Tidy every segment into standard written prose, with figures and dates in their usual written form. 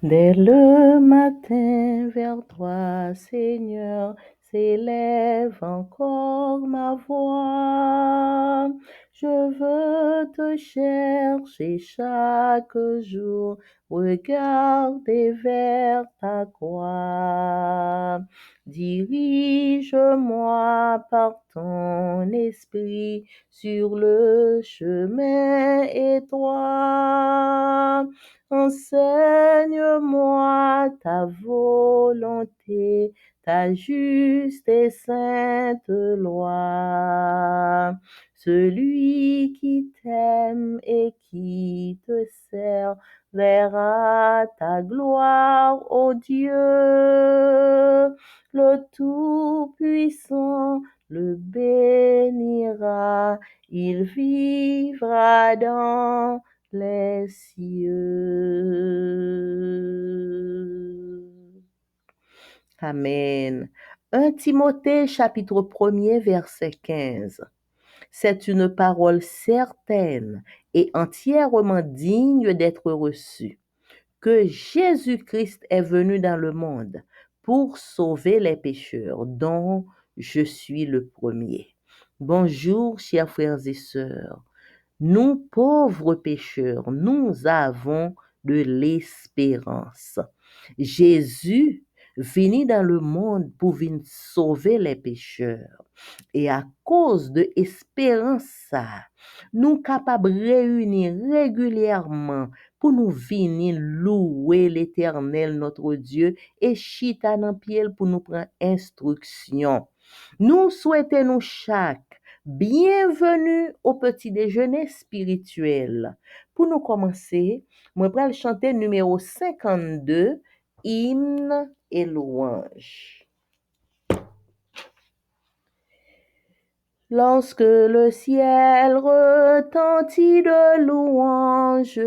Dès le matin vers toi, Seigneur, s'élève encore ma voix. Je veux te chercher chaque jour, regarder vers ta croix. Dirige-moi par ton esprit sur le chemin étroit. Enseigne-moi ta volonté, ta juste et sainte loi. Celui qui t'aime et qui te sert verra ta gloire, ô Dieu. Le Tout-Puissant le bénira, il vivra dans les cieux. Amen. 1 Timothée chapitre 1er verset 15. C'est une parole certaine et entièrement digne d'être reçue, que Jésus-Christ est venu dans le monde pour sauver les pécheurs, dont je suis le premier. Bonjour, chers frères et sœurs. Nous, pauvres pécheurs, nous avons de l'espérance. Jésus venu dans le monde pour venir sauver les pécheurs. Et à cause de l'espérance, ça, nous capables de réunir régulièrement pour nous venir louer l'Éternel, notre Dieu, et chita dans pied pour nous prendre instruction. Nous souhaitons nous chaque bienvenue au petit déjeuner spirituel. Pour nous commencer, moi vais chanter numéro 52, hymne et louange. Lorsque le ciel retentit de louanges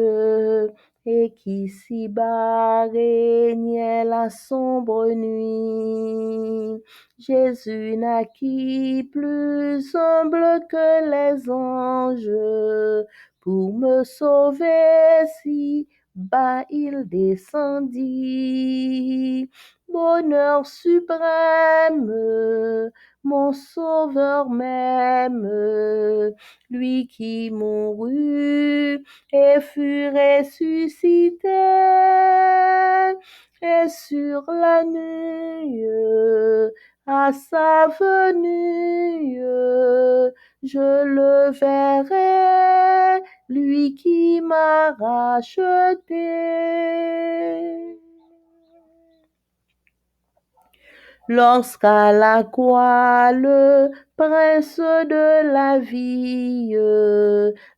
et qu'ici-bas régnait la sombre nuit, Jésus naquit plus humble que les anges pour me sauver si bas il descendit. Bonheur suprême, mon sauveur même, lui qui mourut et fut ressuscité, et sur la nuit, à sa venue, je le verrai, lui qui m'a racheté. Lorsqu'à la croix le prince de la vie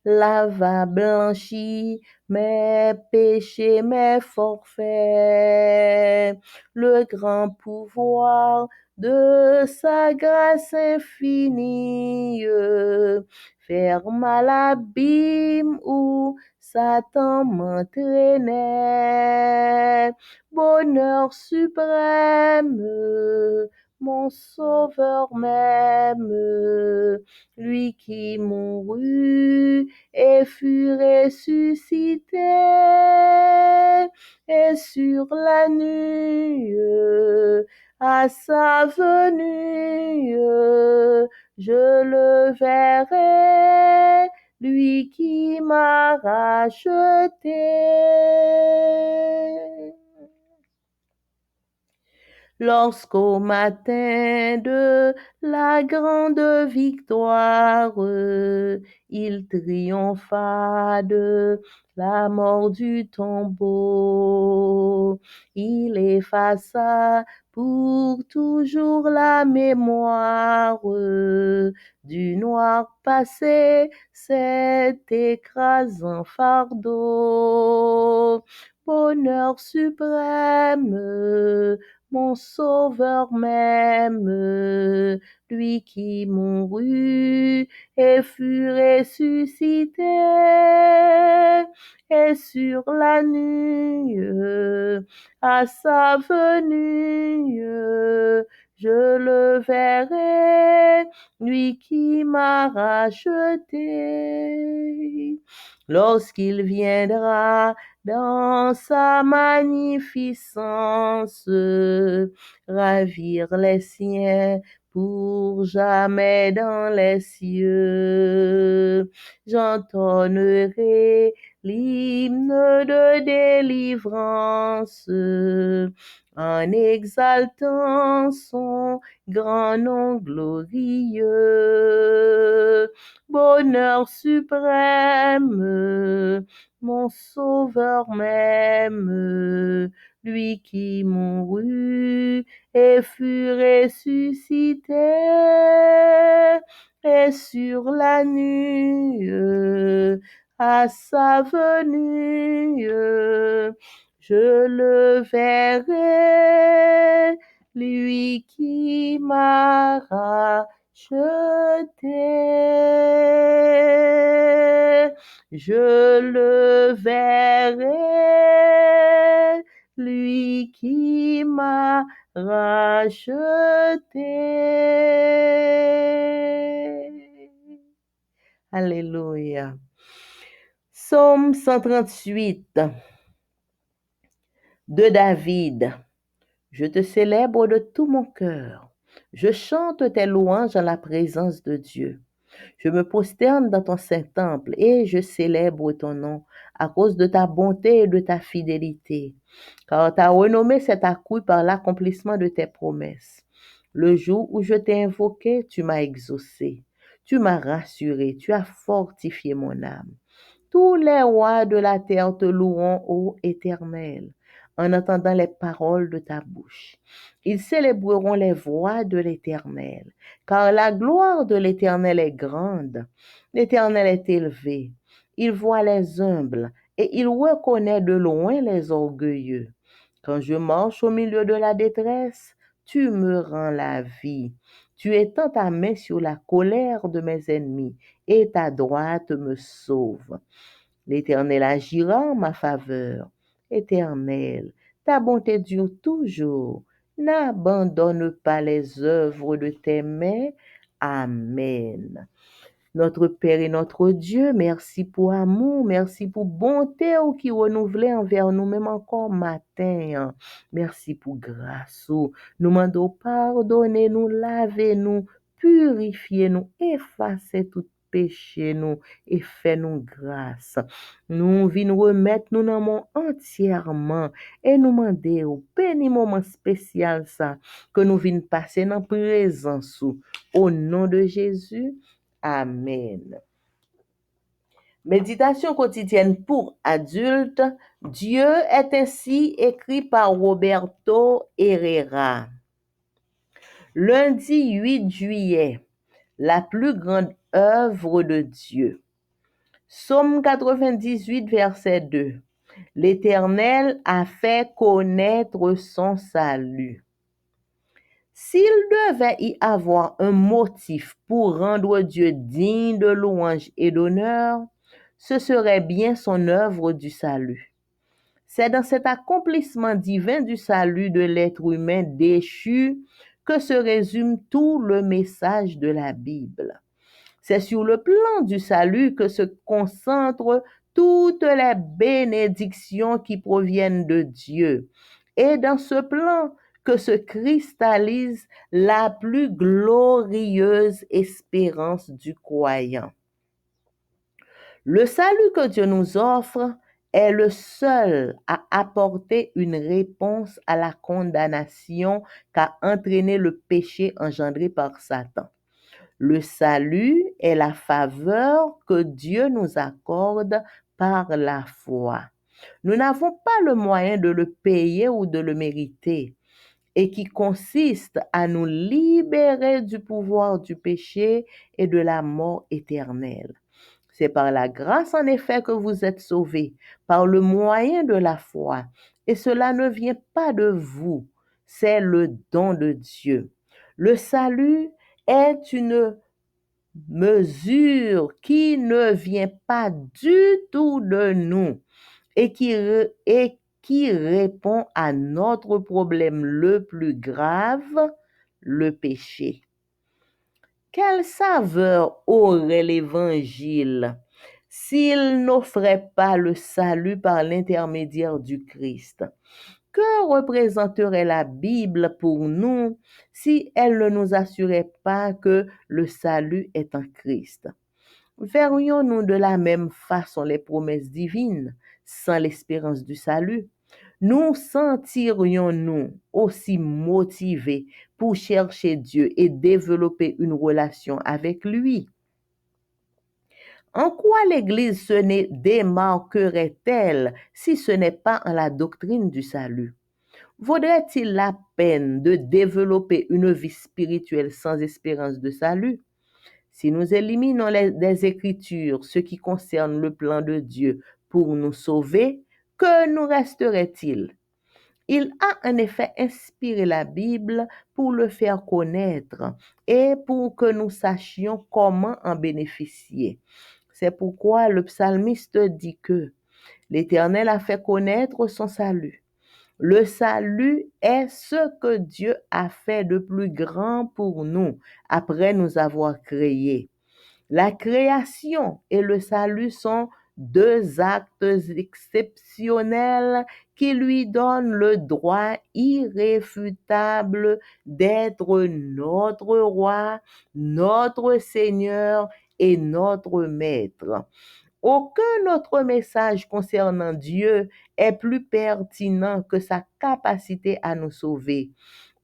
lava blanchi mes péchés, mes forfaits, le grand pouvoir de sa grâce infinie ferma l'abîme où Satan m'entraînait. Bonheur suprême, mon sauveur même, lui qui mourut et fut ressuscité, et sur la nuit, à sa venue, je le verrai, lui qui m'a racheté. Lorsqu'au matin de la grande victoire, il triompha de la mort du tombeau, il effaça pour toujours la mémoire du noir passé, cet écrasant fardeau. Bonheur suprême, mon sauveur même, lui qui mourut et fut ressuscité, et sur la nuit, à sa venue, je le verrai, lui qui m'a racheté. Lorsqu'il viendra dans sa magnificence, ravir les siens pour jamais dans les cieux. J'entonnerai l'hymne de délivrance en exaltant son grand nom glorieux. Bonheur suprême, mon sauveur même, lui qui mourut et fut ressuscité, et sur la nue, à sa venue, je le verrai, lui qui m'a racheté. Je le verrai, lui qui m'a racheté. Alléluia. Psaume 138 de David. Je te célèbre de tout mon cœur. Je chante tes louanges en la présence de Dieu. Je me prosterne dans ton saint temple et je célèbre ton nom à cause de ta bonté et de ta fidélité, car ta renommée s'est accrue par l'accomplissement de tes promesses. Le jour où je t'ai invoqué, tu m'as exaucé, tu m'as rassuré, tu as fortifié mon âme. Tous les rois de la terre te loueront, ô Éternel, en entendant les paroles de ta bouche. Ils célébreront les voies de l'Éternel, car la gloire de l'Éternel est grande. L'Éternel est élevé. Il voit les humbles et il reconnaît de loin les orgueilleux. Quand je marche au milieu de la détresse, tu me rends la vie. Tu étends ta main sur la colère de mes ennemis et ta droite me sauve. L'Éternel agira en ma faveur. Éternel, ta bonté dure toujours. N'abandonne pas les œuvres de tes mains. Amen. Notre Père et notre Dieu, merci pour amour, merci pour bonté qui renouvelée envers nous-mêmes encore matin. Merci pour grâce. Nous demandons pardonner, nous laver, nous purifier, nous effacer tout péché, nous et fait nous grâce. Nous venons remettre nous dans entièrement et nous demander au béni moment spécial ça que nous venons passer dans présence au nom de Jésus. Amen. Méditation quotidienne pour adultes. Dieu est ainsi écrit par Roberto Herrera. Lundi 8 juillet. La plus grande œuvre de Dieu. Psaume 98, verset 2. L'Éternel a fait connaître son salut. S'il devait y avoir un motif pour rendre Dieu digne de louange et d'honneur, ce serait bien son œuvre du salut. C'est dans cet accomplissement divin du salut de l'être humain déchu que se résume tout le message de la Bible. C'est sur le plan du salut que se concentrent toutes les bénédictions qui proviennent de Dieu. Et dans ce plan que se cristallise la plus glorieuse espérance du croyant. Le salut que Dieu nous offre est le seul à apporter une réponse à la condamnation qu'a entraîné le péché engendré par Satan. Le salut est la faveur que Dieu nous accorde par la foi. Nous n'avons pas le moyen de le payer ou de le mériter, et qui consiste à nous libérer du pouvoir du péché et de la mort éternelle. C'est par la grâce en effet que vous êtes sauvés, par le moyen de la foi, et cela ne vient pas de vous, c'est le don de Dieu. Le salut est une mesure qui ne vient pas du tout de nous et qui répond à notre problème le plus grave, le péché. Quelle saveur aurait l'Évangile s'il n'offrait pas le salut par l'intermédiaire du Christ? Que représenterait la Bible pour nous si elle ne nous assurait pas que le salut est en Christ? Verrions-nous de la même façon les promesses divines sans l'espérance du salut? Nous sentirions-nous aussi motivés pour chercher Dieu et développer une relation avec lui? En quoi l'Église se démarquerait-elle si ce n'est pas en la doctrine du salut? Vaudrait-il la peine de développer une vie spirituelle sans espérance de salut? Si nous éliminons des Écritures ce qui concerne le plan de Dieu pour nous sauver, que nous resterait-il? Il a en effet inspiré la Bible pour le faire connaître et pour que nous sachions comment en bénéficier. C'est pourquoi le psalmiste dit que l'Éternel a fait connaître son salut. Le salut est ce que Dieu a fait de plus grand pour nous après nous avoir créés. La création et le salut sont deux actes exceptionnels qui lui donnent le droit irréfutable d'être notre roi, notre Seigneur et notre Maître. Aucun autre message concernant Dieu est plus pertinent que sa capacité à nous sauver.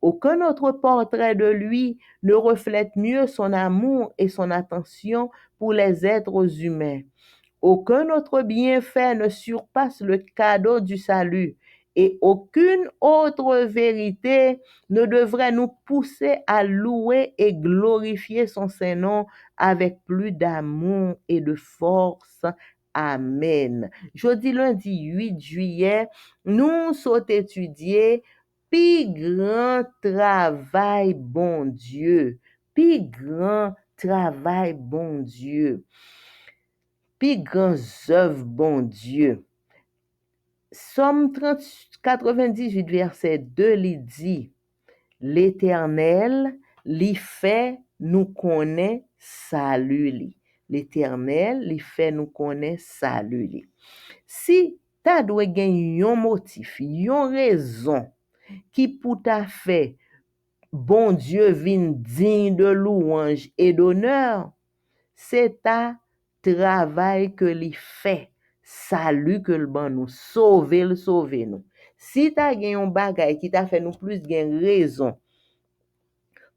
Aucun autre portrait de lui ne reflète mieux son amour et son attention pour les êtres humains. Aucun autre bienfait ne surpasse le cadeau du salut et aucune autre vérité ne devrait nous pousser à louer et glorifier son Saint-Nom avec plus d'amour et de force. Amen. Jeudi lundi 8 juillet, nous sommes étudiés Pi grand travail, bon Dieu. Pi grand travail, bon Dieu. Pi grand œuvre, bon Dieu. Somme 98, verset 2, li dit, l'Éternel li fait nous connaît salut li. L'Éternel li fait nous connaît salut li. Si ta dwe gen yon motif, yon raison, qui pour ta fait, bon Dieu vin digne de louange et d'honneur, c'est ta travail que li fait, salut que le ban nous, sauver nous. Si ta gen yon bagay qui t'a fait nous plus gen raison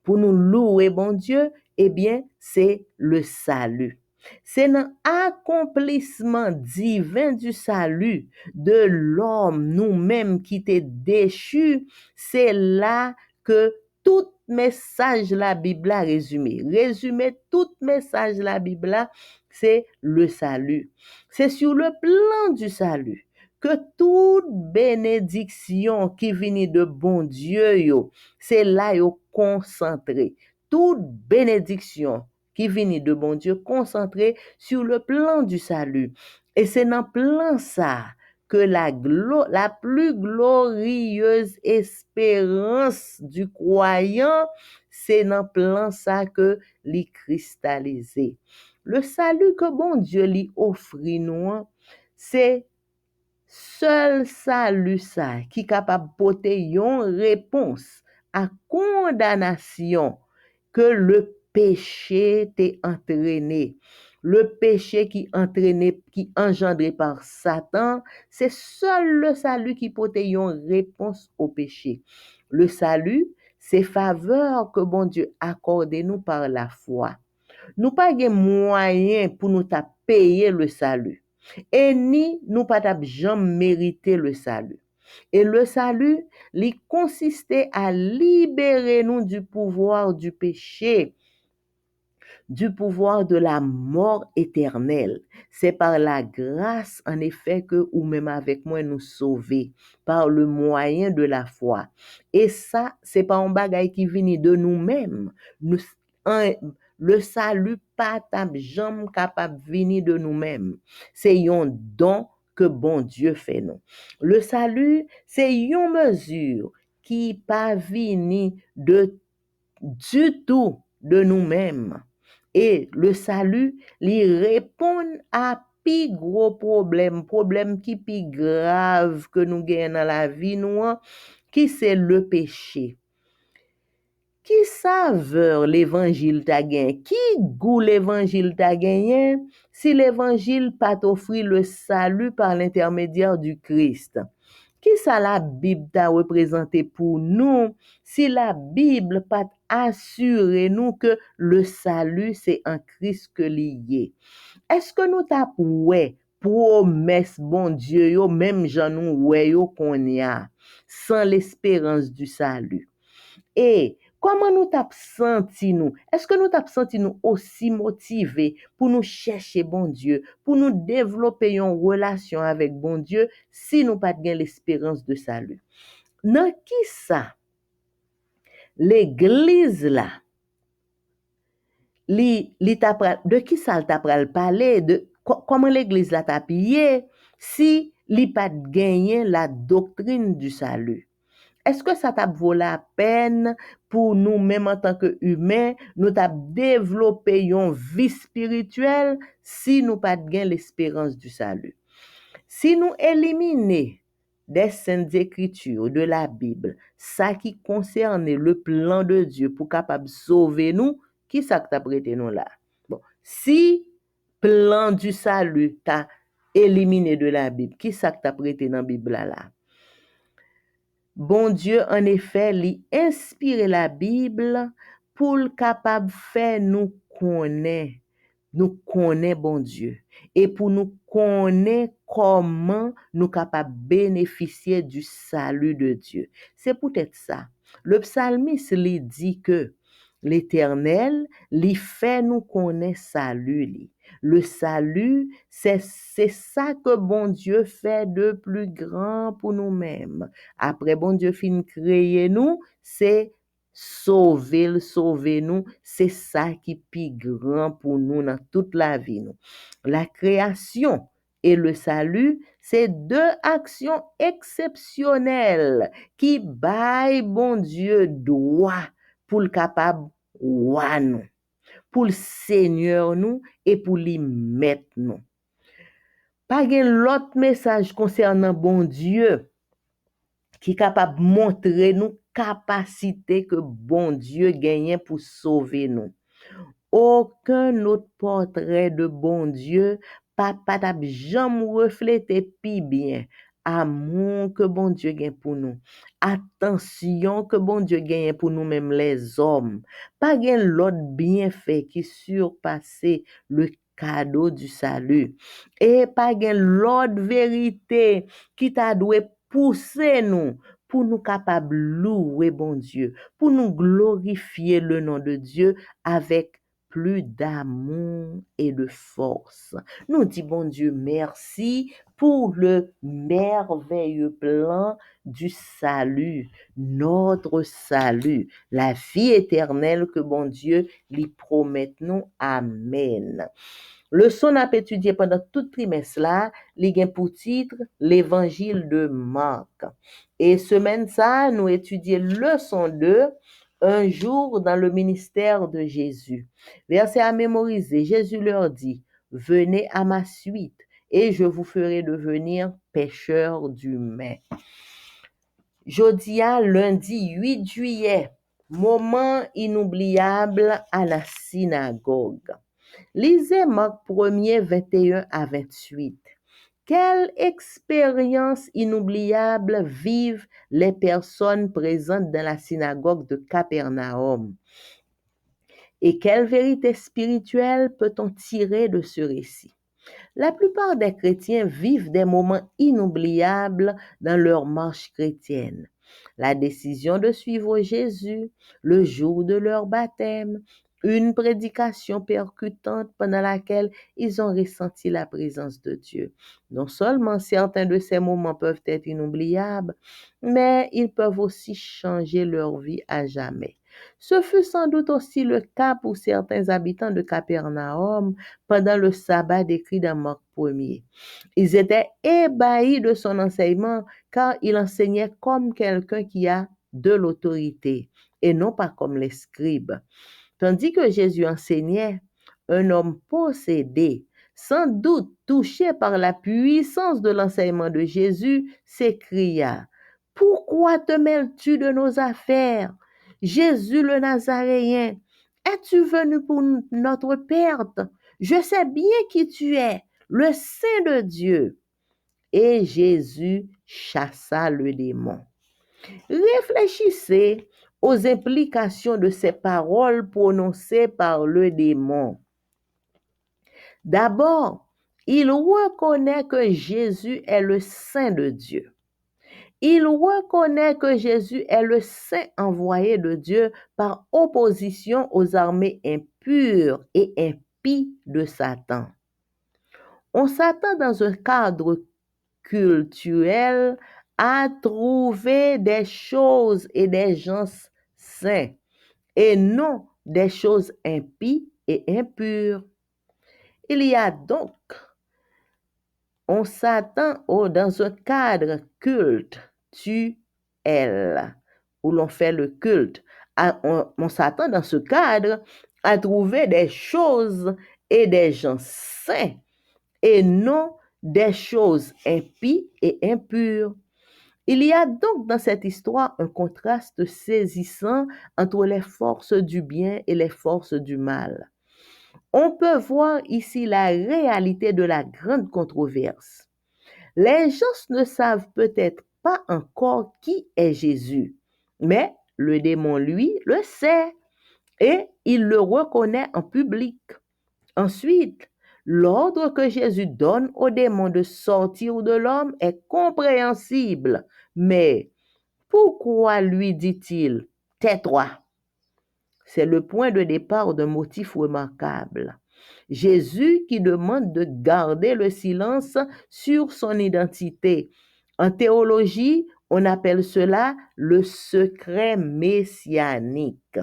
pour nous louer bon Dieu, eh bien, c'est le salut. C'est dans l'accomplissement divin du salut de l'homme nous-mêmes qui t'est déchu, c'est là que tout message la Bible a résumé. Résumé tout message la Bible, c'est le salut. C'est sur le plan du salut que toute bénédiction qui vient de bon Dieu, c'est là yo concentré. Toute bénédiction qui vient de bon Dieu concentré sur le plan du salut. Et c'est dans le plan ça que la plus glorieuse espérance du croyant, c'est dans le plan ça que l'y cristallisé. Le salut que bon Dieu lui offre nous, c'est seul salut ça qui est capable de porter une réponse à condamnation que le péché t'est entraîné. Le péché qui engendré par Satan, c'est seul le salut qui porte une réponse au péché. Le salut, c'est faveur que bon Dieu accorde nous par la foi. Nous pas de moyen pour nous payer le salut. Et ni nous pas jamais mériter le salut. Et le salut, il consistait à libérer nous du pouvoir du péché, du pouvoir de la mort éternelle. C'est par la grâce, en effet, que, ou même avec moi, nous sauver, par le moyen de la foi. Et ça, c'est pas un bagage qui vient de nous-mêmes. Le salut pas jamais capable de venir de nous-mêmes. C'est un don que bon Dieu fait nous. Le salut, c'est une mesure qui pas venir de du tout de nous-mêmes. Et le salut, lui répond à pi gros problème qui pi grave que nous gagnons dans la vie, nous, qui c'est le péché. Qui saveur l'évangile t'a gagné? Qui goût l'évangile t'a gagné si l'évangile pas t'offrir le salut par l'intermédiaire du Christ? Qui ça la Bible t'a représenté pour nous si la Bible pas assuré nous que le salut c'est en Christ que lié? Est-ce que nous t'a ouais promesse bon Dieu yo même j'en nous ouais yo qu'on y a sans l'espérance du salut? Et comment nous t'ap senti nous? Est-ce que nous t'ap senti nous aussi motivés pour nous chercher bon Dieu, pour nous développer une relation avec bon Dieu si nous pas gain l'espérance de salut? Dans qui ça? L'église là, de qui ça t'a pral parler de comment l'église là t'a pillé si li pas gagné la doctrine du salut? Est-ce que ça t'a vaut la peine pour nous, même en tant qu'humains, nous t'a développé une vie spirituelle si nous pas gain l'espérance du salut? Si nous éliminons des saintes écritures de la Bible, ça qui concerne le plan de Dieu pour capable sauver nous, qui ça que t'a prêté nous là? Bon, si plan du salut t'a éliminé de la Bible, qui ça que t'a prêté dans la Bible là? Bon Dieu, en effet, lui inspire la Bible pour le capable faire nous connaît bon Dieu et pour nous connaître comment nous capables bénéficier du salut de Dieu. C'est peut-être ça. Le psalmiste lui dit que l'Éternel lui fait nous connaître salut lui. Le salut, c'est ça que bon Dieu fait de plus grand pour nous-mêmes. Après bon Dieu fin créer nous, c'est sauver nous, c'est ça qui plus grand pour nous dans toute la vie nous. La création et le salut, c'est deux actions exceptionnelles qui baillent bon Dieu droit pour le capable roi nous, pour le Seigneur nous et pour lui mettre nous. Pas gen l'autre message concernant bon Dieu qui est capable de montrer nous capacité que bon Dieu gagne pour sauver nous. Aucun autre portrait de bon Dieu pas jamais reflété pi bien amour que bon Dieu gagne pour nous, attention que bon Dieu gagne pour nous même les hommes. Pas gen l'autre bienfait qui surpasse le cadeau du salut et pas gen l'autre vérité qui t'a doué pousser nous pour nous capables louer bon Dieu, pour nous glorifier le nom de Dieu avec plus d'amour et de force. Nous disons, bon Dieu, merci pour le merveilleux plan du salut, notre salut, la vie éternelle que bon Dieu lui promet nous. Amen. Leçon n'a pas étudié pendant tout trimestre là, li gen pour titre l'évangile de Marc. Et semaine ça, nous étudions leçon 2, un jour dans le ministère de Jésus. Verset à mémoriser, Jésus leur dit, venez à ma suite et je vous ferai devenir pêcheurs d'humains. Jodia, lundi 8 juillet, moment inoubliable à la synagogue. Lisez Marc 1er, 21 à 28. Quelle expérience inoubliable vivent les personnes présentes dans la synagogue de Capernaum? Et quelle vérité spirituelle peut-on tirer de ce récit? La plupart des chrétiens vivent des moments inoubliables dans leur marche chrétienne. La décision de suivre Jésus, le jour de leur baptême, une prédication percutante pendant laquelle ils ont ressenti la présence de Dieu. Non seulement certains de ces moments peuvent être inoubliables, mais ils peuvent aussi changer leur vie à jamais. Ce fut sans doute aussi le cas pour certains habitants de Capernaum pendant le sabbat décrit dans Marc 1er. Ils étaient ébahis de son enseignement car il enseignait comme quelqu'un qui a de l'autorité et non pas comme les scribes. Tandis que Jésus enseignait, un homme possédé, sans doute touché par la puissance de l'enseignement de Jésus, s'écria, « Pourquoi te mêles-tu de nos affaires? Jésus le Nazaréen, es-tu venu pour notre perte? Je sais bien qui tu es, le Saint de Dieu. » Et Jésus chassa le démon. Réfléchissez aux implications de ces paroles prononcées par le démon. D'abord, il reconnaît que Jésus est le Saint de Dieu. Il reconnaît que Jésus est le Saint envoyé de Dieu par opposition aux armées impures et impies de Satan. On s'attend dans un cadre culturel à trouver des choses et des gens saints et non des choses impies et impures. Il y a donc, on s'attend dans un cadre cultuel où l'on fait le culte. On s'attend dans ce cadre à trouver des choses et des gens saints et non des choses impies et impures. Il y a donc dans cette histoire un contraste saisissant entre les forces du bien et les forces du mal. On peut voir ici la réalité de la grande controverse. Les gens ne savent peut-être pas encore qui est Jésus, mais le démon, lui, le sait et il le reconnaît en public. Ensuite, l'ordre que Jésus donne au démon de sortir de l'homme est compréhensible, mais pourquoi lui dit-il « Tais-toi » ? C'est le point de départ d'un motif remarquable. Jésus qui demande de garder le silence sur son identité. En théologie, on appelle cela le secret messianique.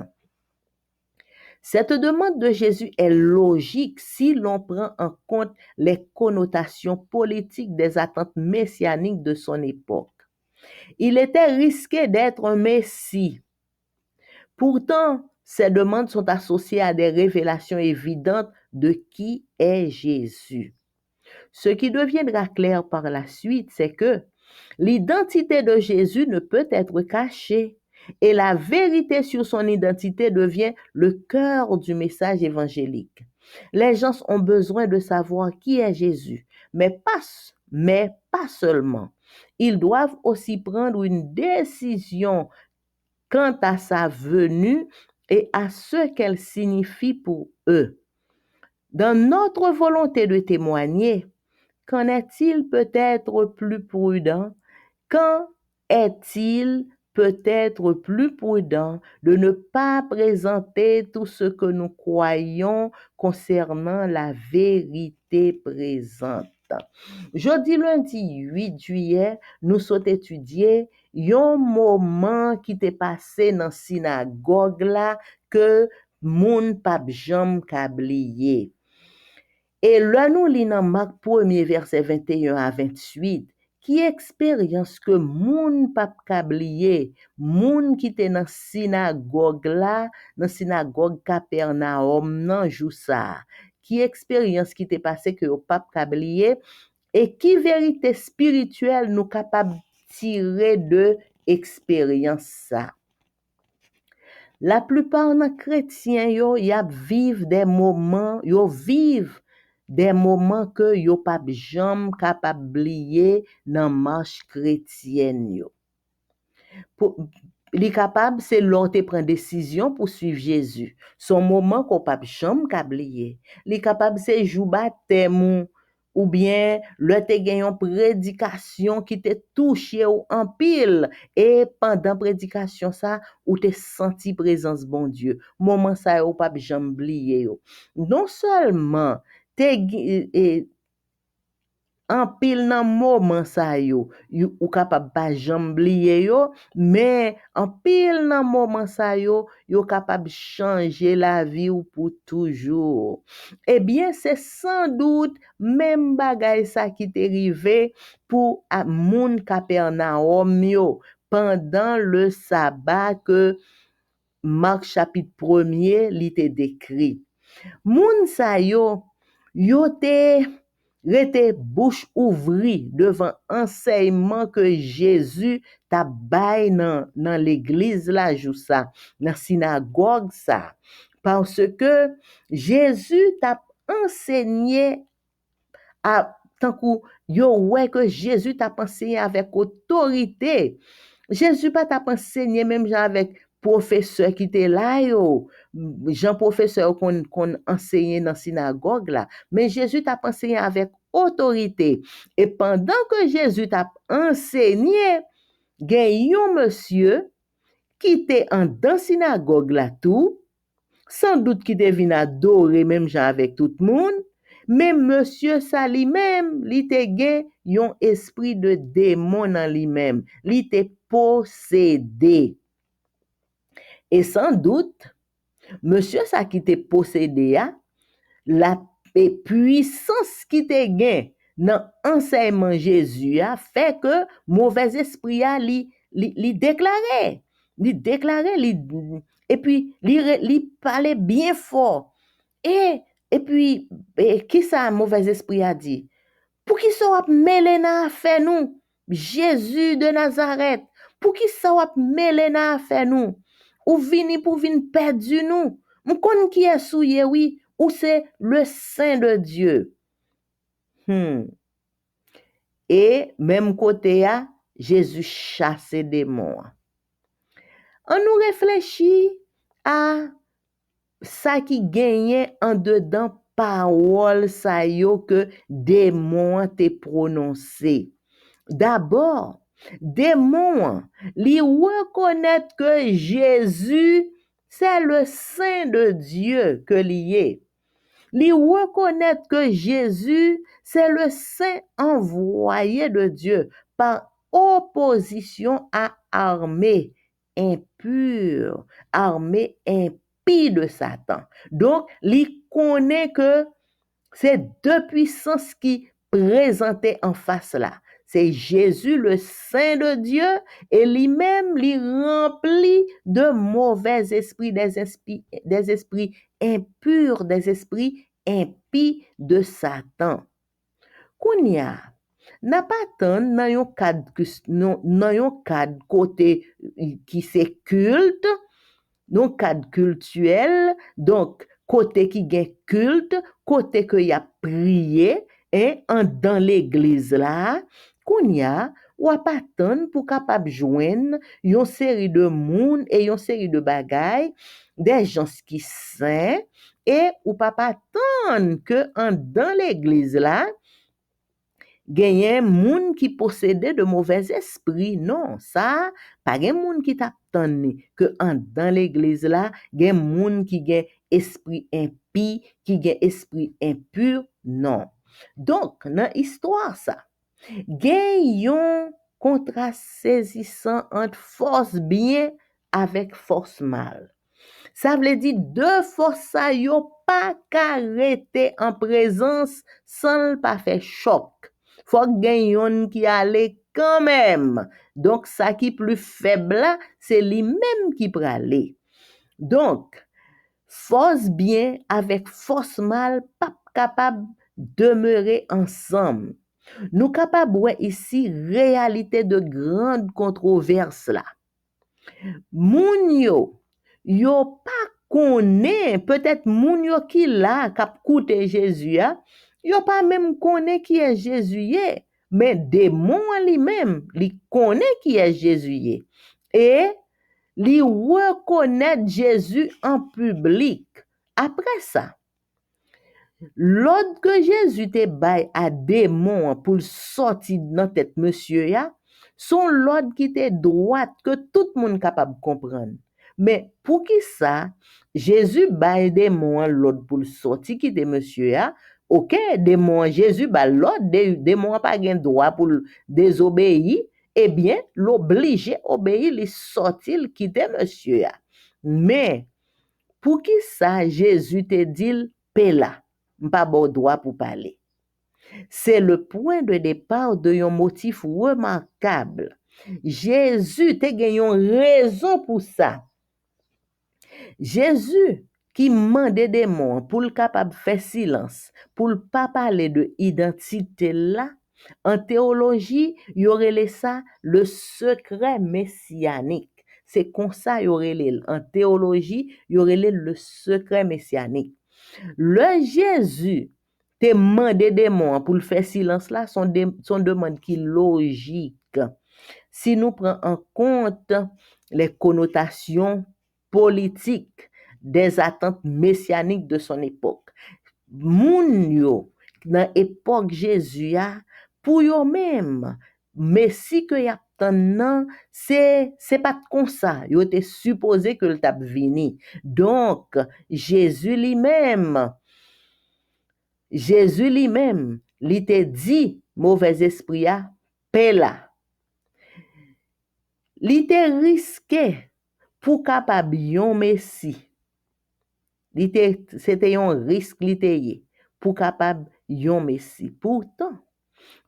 Cette demande de Jésus est logique si l'on prend en compte les connotations politiques des attentes messianiques de son époque. Il était risqué d'être un messie. Pourtant, ces demandes sont associées à des révélations évidentes de qui est Jésus. Ce qui deviendra clair par la suite, c'est que l'identité de Jésus ne peut être cachée et la vérité sur son identité devient le cœur du message évangélique. Les gens ont besoin de savoir qui est Jésus, mais pas seulement. Ils doivent aussi prendre une décision quant à sa venue et à ce qu'elle signifie pour eux. Dans notre volonté de témoigner, qu'en est-il peut-être plus prudent? Quand est-il peut-être plus prudent de ne pas présenter tout ce que nous croyons concernant la vérité présente? Jeudi lundi 8 juillet, nous sommes étudiés un moment qui t'est passé dans la synagogue là que moun pap jam kabliye. Et là, nous lisons Marc 1er, verset 21 à 28, qui expérience que moun pap kabliye, moun qui te dans synagogue là, dans synagogue Capernaum nan jou sa, qui expérience qui t'est passé que au pap kabliye, et qui vérité spirituelle nous capable tirer de expérience ça. La plupart des chrétiens y vivent des moments que yo pas jamais capable oublier dans marche chrétienne yo. Li capable c'est l'on te prend décision pour suivre Jésus. Son moment qu'on pas jamais oublier. Li capable c'est jou baptême ou bien le te gen yon prédication qui te touché ou en pile et pendant prédication ça ou te senti présence bon Dieu. Moment ça ou pas jamais oublier yo. Non seulement te en pile nan moment sa yo ou capable pas jamais oublier yo, mais en pile nan moment sa yo capable changer la vie ou pour toujours. Eh bien, c'est sans doute même bagay ça qui t'est arrivé pour moun Capernaum yo. pendant le sabbat que Marc chapitre 1er li te décrit. Moun sa yo te rete bouche ouvri devant enseignement que Jésus t'a bay dans l'église la jou sa, dans synagogue ça, parce que Jésus t'a enseigné à tant kou yo ouais que Jésus t'a enseigné avec autorité. Jésus pas t'a enseigné même genre avec professeur qui était là yo, Jean professeur qu'on enseignait dans synagogue là, mais Jésus t'a enseigné avec autorité. Et pendant que Jésus t'a enseigné, gen yon monsieur qui était en dans synagogue là tout, sans doute qui devine adorer même gens avec tout le monde, mais monsieur ça lui-même, li te gen yon esprit de démon en lui-même, li te possédé. Et sans doute, monsieur ça qui te possédé a, la puissance qui te gen dans enseignement Jésus a fait que mauvais esprit a li déclaré, et puis li parlait bien fort. Et puis qui ça mauvais esprit a dit? Pour qui ça wap mêlé nan affaire nous? Jésus de Nazareth. Pour qui ça wap mêlé nan affaire nous? Ou vini pour vin perdu nous? M'konn qui est souillé oui, ou c'est le Saint de Dieu. Et même côté a, Jésus chasse des démons. On nous réfléchit à ça qui gagnait en dedans parole ça yo que démon te prononcé. D'abord, démon li reconnaître que Jésus c'est le Saint de Dieu que li est. Li reconnaître que Jésus c'est le Saint envoyé de Dieu par opposition à armée impure, armée impie de Satan. Donc, li connaît que c'est deux puissances qui présentaient en face là. C'est Jésus, le Saint de Dieu, et lui-même, li rempli de mauvais esprits, des esprits impurs, des esprits impies de Satan. Kounya, n'a pas tant dans yon cadre côté qui c'est culte, non cadre cultuel, donc côté qui gen culte, côté que y a prié, dans l'église là, kounya, ou pas tant pour capable joindre yon série de moun et yon série de bagailles, des gens qui saint, et ou pas tant que dans l'église là, genyen moun qui possédait de mauvais esprits. Non, ça, pas gen moun qui t'attend que dans l'église là, gen moun qui gen esprit impie, qui gen esprit impur. Non. Donc, dans l'histoire ça, gen yon contraste saisissant entre force bien avec force mal. Ça veut dire deux forces ça yo pas arrêter en présence sans pas faire choc. Faut gen yon qui aller quand même. Donc ça qui plus faible là, c'est lui-même qui pralé. Donc force bien avec force mal pas capable demeurer ensemble. Nous capable ouais ici réalité de grande controverse là. Moun yo pas connaît peut-être moun yo qui là k'ap koute Jésus a, yo pas même connaît qui est Jésus mais démon lui-même li connaît qui est Jésus et li reconnaît Jésus en public. Après ça, l'ordre que Jésus te bail à démon pour sortir dans tête monsieur ya, son l'ordre qui te droite que tout le monde capable comprendre. Mais pour qui ça, Jésus bail démon l'ordre pour sortir qui te monsieur ya, OK, démon Jésus bail l'ordre, démon pas gain droit pour désobéir, eh bien, l'oblige obéir, li sortir quitter monsieur ya. Mais pour qui ça Jésus te dit paix là? Pas bon droit pour parler. C'est le point de départ de un motif remarquable Jésus te gagnon raison pour ça. Jésus qui mandait des mots pour le capable faire silence, pour ne pas parler de identité là, en théologie, il y aurait ça le secret messianique. C'est comme ça il y aurait en théologie, il y aurait le secret messianique. Le Jésus te mandé des mots pour le faire silence là, sont demandes qui logique. Si nous prenons en compte les connotations politiques des attentes messianiques de son époque, moun yo dans l'époque Jésus a pour yo même messie que y a nan c'est pas comme ça yo était supposé que le t'a vini. Donc Jésus lui-même il te dit mauvais esprit a paix là. Il te risqué pour capable yon messie. C'était un risque li pour capable yon messie. Pourtant,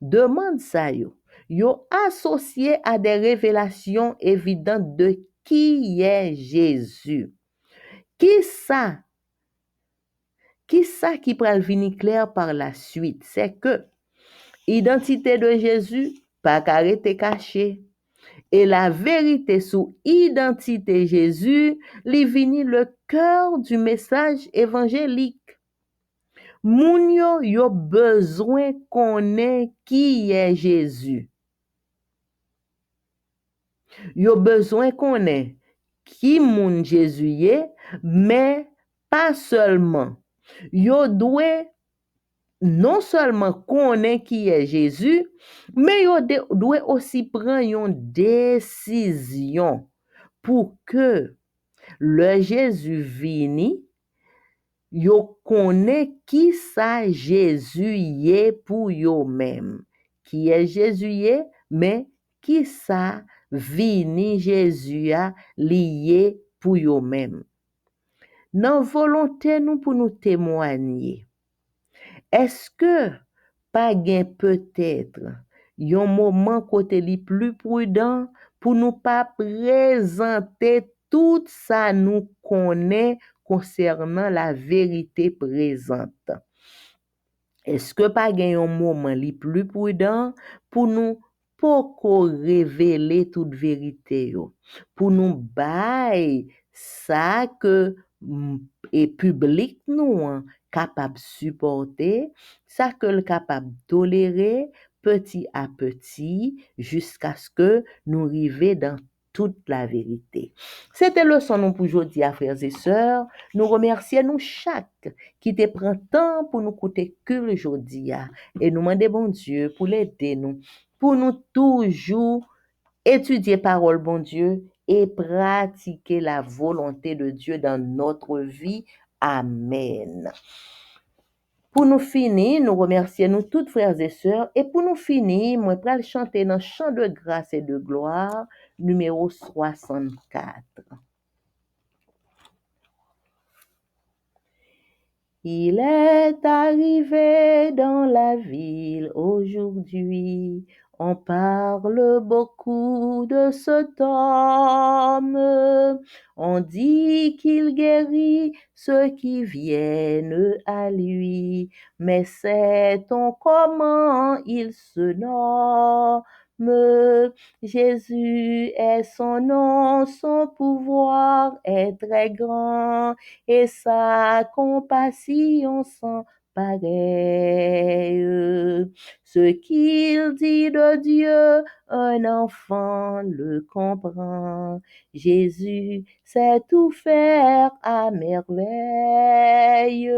demande ça yo associé à des révélations évidentes de qui est Jésus. Qui ça qui pral venir clair par la suite, c'est que identité de Jésus pas arrêté caché. Et la vérité sur identité Jésus, li vini le cœur du message évangélique. Moun yo besoin connaître qui est Jésus. Yo besoin connaître qui moun Jésus est, mais pas seulement. Yo doit non seulement connaître qui est Jésus, mais yo doit aussi prendre une décision pour que le Jésus vini, yo connaît qui ça Jésus est pour yo même. Qui est Jésus est, mais qui ça vini Jésus a lié pour yo même. Nan volonté nous pour nous témoigner. Est-ce que pas gain peut-être yon moment côté li plus prudent pour nous pas présenter tout ça nous connaît concernant la vérité présente? Est-ce que pas gain un moment li plus prudent pour nous poko révéler toute vérité yo, pour nous bail ça que et public nous capable supporter, ça que le capable tolérer petit à petit jusqu'à ce que nous arrivions dans toute la vérité. C'était le son pour aujourd'hui, frères et sœurs. Nous remercions nous chaque qui te prend temps pour nous écouter que aujourd'hui et nous demander bon Dieu pour l'aider nous, pour nous toujours étudier parole bon Dieu et pratiquer la volonté de Dieu dans notre vie. Amen. Pour nous finir, nous remercions nous toutes frères et sœurs. Et pour nous finir, moi vais chanter dans chant de grâce et de gloire, numéro 64. Il est arrivé dans la ville aujourd'hui. On parle beaucoup de cet homme. On dit qu'il guérit ceux qui viennent à lui. Mais sait-on comment il se nomme? Jésus est son nom, son pouvoir est très grand et sa compassion sans pareil. Ce qu'il dit de Dieu, un enfant le comprend. Jésus sait tout faire à merveille.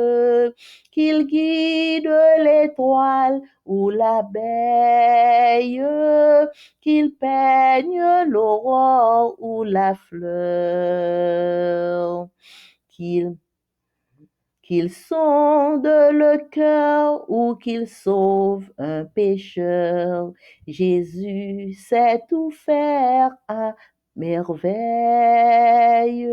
Qu'il guide l'étoile ou l'abeille, qu'il peigne l'aurore ou la fleur, qu'il sonde le cœur ou qu'il sauve un pécheur. Jésus sait tout faire à merveille.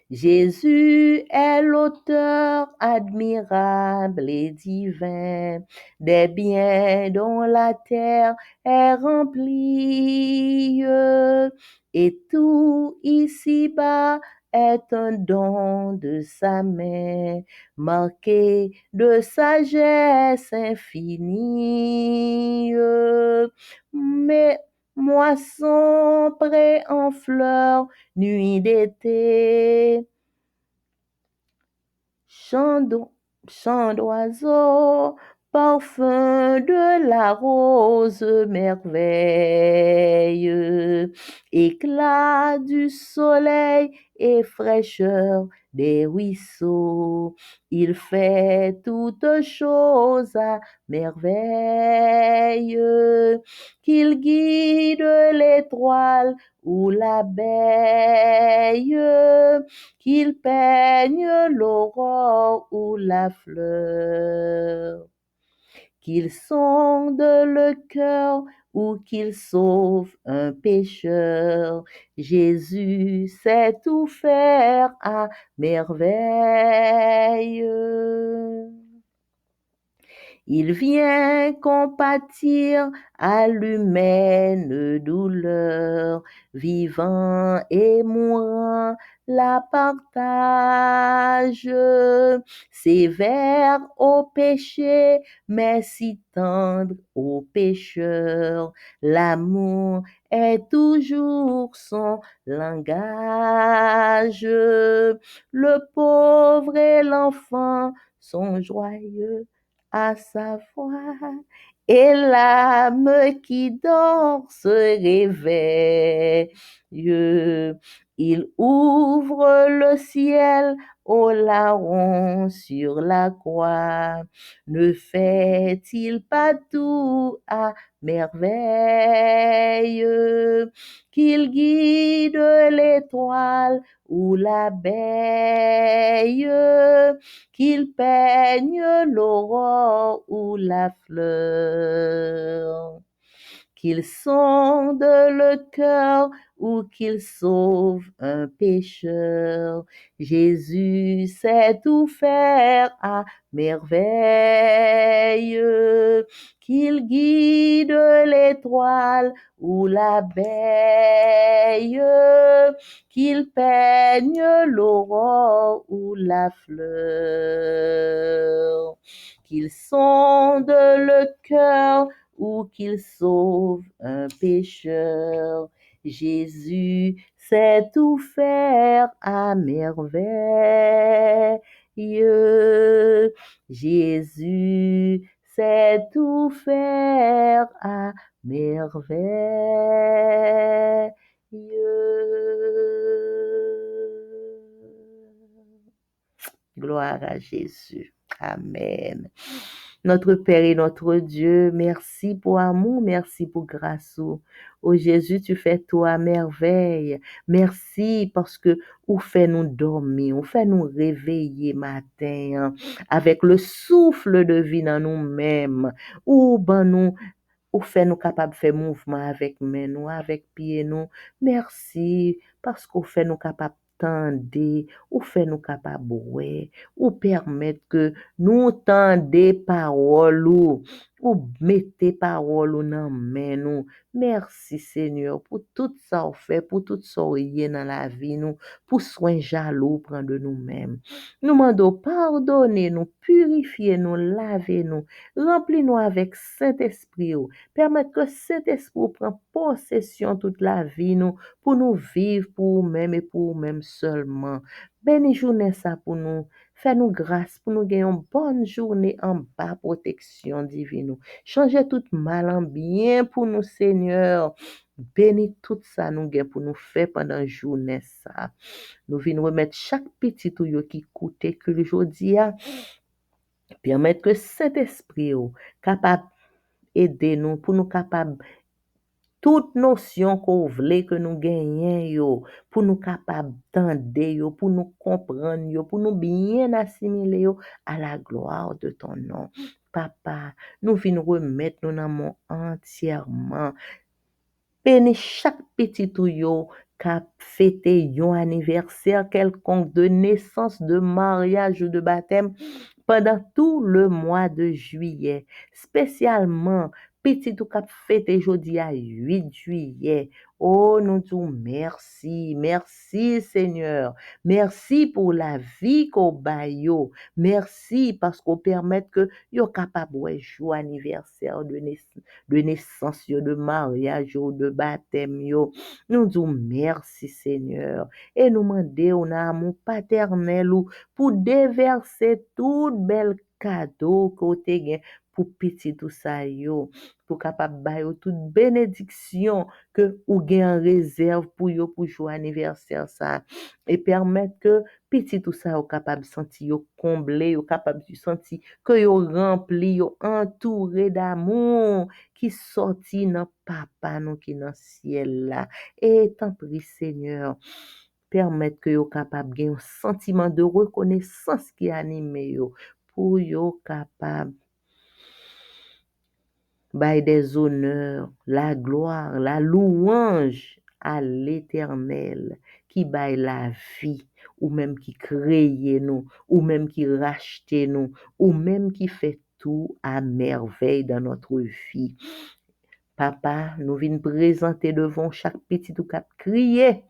Jésus est l'auteur admirable et divin des biens dont la terre est remplie, et tout ici-bas est un don de sa main, marqué de sagesse infinie. Mais moisson près en fleurs, nuit d'été, chant d'oiseaux, parfum de la rose merveille, éclat du soleil et fraîcheur des ruisseaux. Il fait toutes choses à merveille, qu'il guide l'étoile ou l'abeille, qu'il peigne l'aurore ou la fleur, qu'il sonde le cœur ou qu'il sauve un pécheur. Jésus sait tout faire à merveille. Il vient compatir à l'humaine douleur, vivant et mourant la partage, sévère au péché, mais si tendre aux pécheurs. L'amour est toujours son langage. Le pauvre et l'enfant sont joyeux à sa voix, et l'âme qui dort se réveille. Il ouvre le ciel aux larrons sur la croix. Ne fait-il pas tout à merveille? Qu'il guide l'étoile ou l'abeille, qu'il peigne l'aurore ou la fleur, qu'il sonde le cœur ou qu'il sauve un pécheur. Jésus sait tout faire à merveille, qu'il guide l'étoile ou l'abeille, qu'il peigne l'aurore ou la fleur, qu'il sonde le cœur ou qu'il sauve un pécheur. Jésus sait tout faire à merveille. Jésus sait tout faire à merveille. Gloire à Jésus. Amen. Notre Père et notre Dieu, merci pour amour, merci pour grâce. Oh Jésus, tu fais tout à merveille. Merci parce que ou fait nous dormir, ou fait nous réveiller matin avec le souffle de vie dans nous-mêmes. Ou ben nous ou fait nous capable de faire mouvement avec main nous, avec pied nous. Merci parce qu'au fait nous capable tendre, ou fait nous capable ouais, ou permettre que nous tendez parole ou mettez parole dans main nous. Merci Seigneur pour tout ça on fait, pour tout ça dans la vie nous, pour soin jaloux prendre de nous-mêmes. Nous demandons pardonner nous, purifier nous, laver nous, remplis nous avec Saint-Esprit. Permettre que Saint-Esprit prenne possession toute la vie nous, pour nous vivre pour nous-mêmes et pour nous-mêmes seulement. Bénis journée ça pour nous. Fais-nous grâce pour nous gagner une bonne journée en bas protection divine. Changez tout mal en bien pour nous, Seigneur. Bénis tout ça nous gagne pour nous faire pendant la journée ça. Nous venons remettre chaque petit tuyau qui coûte que le jour permettre que cet esprit capable aider nous pour nous capable toute notion qu'on voulait que nous gagnions pour nous capables d'entendre pour nous comprendre pour nous bien assimiler à la gloire de ton nom. Papa, nous venons remettre nous dans mon entièrement. Bénis chaque petit tuyau k'ap fêté yon anniversaire quelconque de naissance, de mariage ou de baptême pendant tout le mois de juillet, spécialement petit ou k'ap fêté jodi à 8 juillet. Oh, nous disons merci, merci Seigneur. Merci pour la vie qu'on baille yo. Merci parce qu'on permet que yo capable ouais jour anniversaire de naissance yo, de mariage yo, de baptême yo. Nous disons merci Seigneur et nous demandons un amour paternel ou pour déverser tout bel cadeau côté gen pour petit tout ça yo, pour capable ba yo toute bénédiction que ou gen en réserve pour yo pour jour anniversaire ça et permettre que petit tout ça yo capable sentir yo comblé, yo capable sentir que yo rempli, yo entouré d'amour qui sorti dans papa nous qui dans ciel là. Et tant prie Seigneur, permettre que yo capable gen un sentiment de reconnaissance qui anime yo pour yo capable bay des honneurs, la gloire, la louange à l'Éternel qui baille la vie, ou même qui crée nous, ou même qui rachète nous, ou même qui fait tout à merveille dans notre vie. Papa, nous venons présenter devant chaque petit ou cap crier,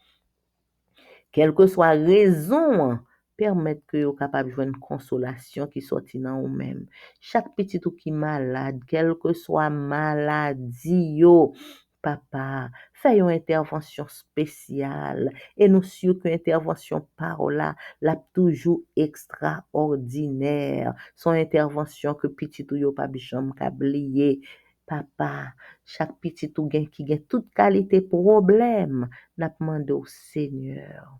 quelle que soit la raison, permettre que vous capable de jouer une consolation qui sortit dans vous-même. Chaque petit ou qui malade, quelle que soit maladie, yo, papa, fais une intervention spéciale et nous sûrs que l'intervention par là, la toujours extraordinaire. Son intervention que petit ou yo pas bicham kablier. Papa, chaque petit ou qui gagne toute qualité problème, n'a demandé au Seigneur.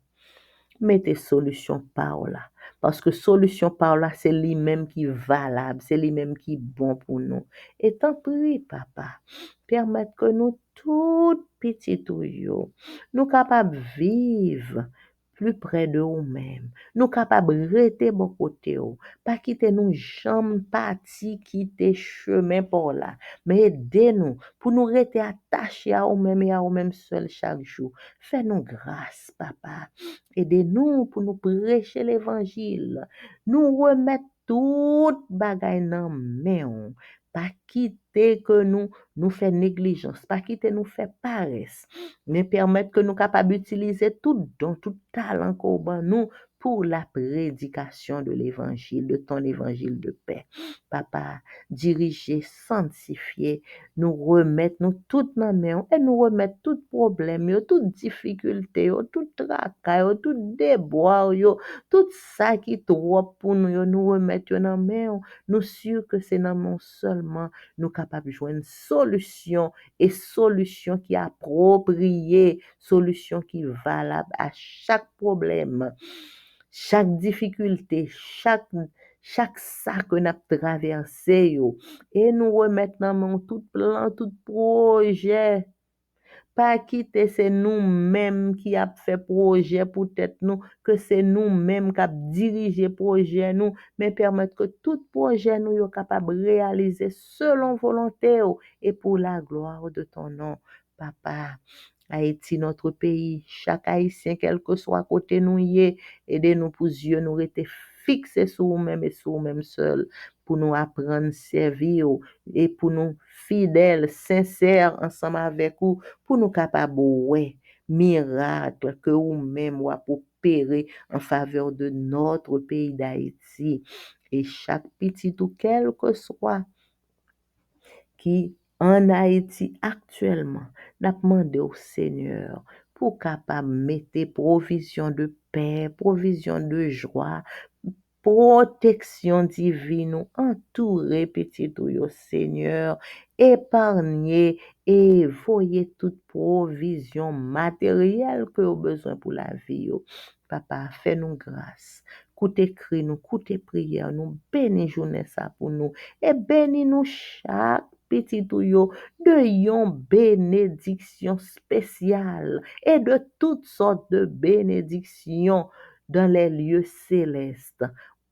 Mettez solution par là. Parce que solution par là, c'est lui-même qui est valable, c'est lui-même qui est bon pour nous. Et tant pis, papa, permettre que nous, tout petit yo, nous capables de vivre plus près de nous-mêmes. Nous capables de rester bon côté, pas quitter nous jambes parti, quitter chemin par là. Mais aidez-nous pour nous rester attachés à nous-mêmes et à nous-mêmes seuls chaque jour. Fais-nous grâce, papa. Aidez-nous pour nous prêcher l'évangile. Nous remettre toute bagaille dans main. Pas quitter que nous fait négligence, pas quitter nous fait paresse, mais permettre que nous capables d'utiliser tout don, tout talent qu'on a nous pour la prédication de l'évangile, de ton évangile de paix. Papa, diriger, sanctifier, nous remettre nous tout dans main et nous remettre tout problème, toute difficulté, tout tracas, tout déboire, tout ça qui trop pour nous, nous remettre dans main. Nous sûrs que c'est dans nous seulement nous capables de jouer une solution et solution qui est appropriée, solution qui est valable à chaque problème, chaque difficulté, chaque ça que nous avons traversé, et nous remettre dans main tout plan, tout projet. Pas quitter, c'est nous-mêmes qui avons fait projet pour tête nous, que c'est nous-mêmes qui avons dirigé projet nous, mais permettre que tout projet nous soit capable de réaliser selon volonté et pour la gloire de ton nom, papa. Haïti, notre pays, chaque Haïtien, quel que soit côté nous y est, aidez-nous pour Dieu, nous rester fixés sur nous-mêmes et sur nous-mêmes seuls, pour nous apprendre à servir et pour nous fidèles, sincères ensemble avec vous, pour nous capables, ouais, miracle que vous-même ou pour opérer en faveur de notre pays d'Haïti. Et chaque petit ou quel que soit qui en Haïti actuellement, n'a demandé au Seigneur pour capable mettre provision de paix, provision de joie, protection divine, entourer petit ou yo Seigneur, épargner et voyer toute provision matérielle que vous besoin pour la vie. Papa, fais-nous grâce. Coûte cri nous, coûte prière nous, bénis journée ça pour nous et bénis nous chaque petit ou yo de yon bénédiction spéciale et de toutes sortes de bénédictions dans les lieux célestes.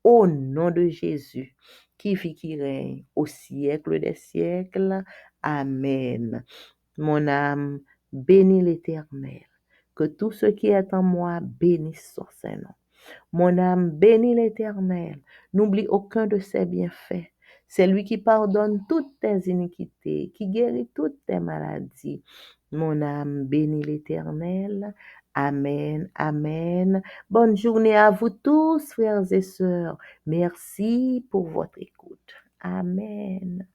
Au nom de Jésus, qui vit, qui règne au siècle des siècles. Amen. Mon âme, bénis l'Éternel. Que tout ce qui est en moi bénisse son Saint-Nom. Mon âme bénit l'Éternel. N'oublie aucun de ses bienfaits. C'est lui qui pardonne toutes tes iniquités, qui guérit toutes tes maladies. Mon âme bénit l'Éternel. Amen, amen. Bonne journée à vous tous, frères et sœurs. Merci pour votre écoute. Amen.